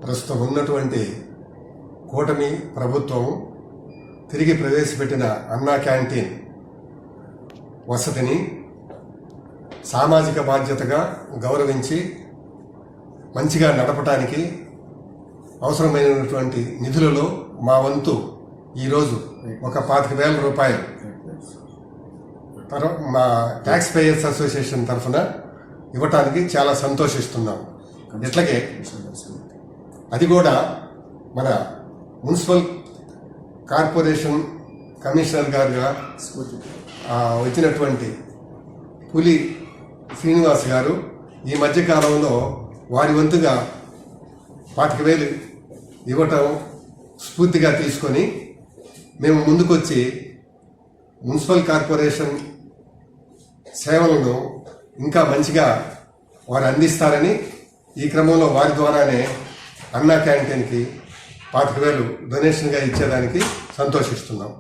ప్రస్తుతం ఉన్నటువంటి కూటమి ప్రభుత్వం తిరిగి ప్రవేశపెట్టిన అన్నా క్యాంటీన్ వసతిని సామాజిక బాధ్యతగా గౌరవించి మంచిగా నడపడానికి అవసరమైనటువంటి నిధులలో మా వంతు ఈరోజు ఒక 25,000 రూపాయలు మా ట్యాక్స్ పేయర్స్ అసోసియేషన్ తరఫున ఇవ్వటానికి చాలా సంతోషిస్తున్నాం. ఇట్లాగే అది కూడా మన మున్సిపల్ కార్పొరేషన్ కమిషనర్ గారుగా వచ్చినటువంటి పులి శ్రీనివాస్ గారు ఈ మధ్యకాలంలో వారి వంతుగా 25,000 ఇవ్వటం స్ఫూర్తిగా తీసుకొని మేము ముందుకొచ్చి మున్సిపల్ కార్పొరేషన్ సేవలను ఇంకా మంచిగా వారు అందిస్తారని ఈ క్రమంలో వారి ద్వారానే అన్నా క్యాంటీన్కి 25,000 డొనేషన్గా ఇచ్చేదానికి సంతోషిస్తున్నాం.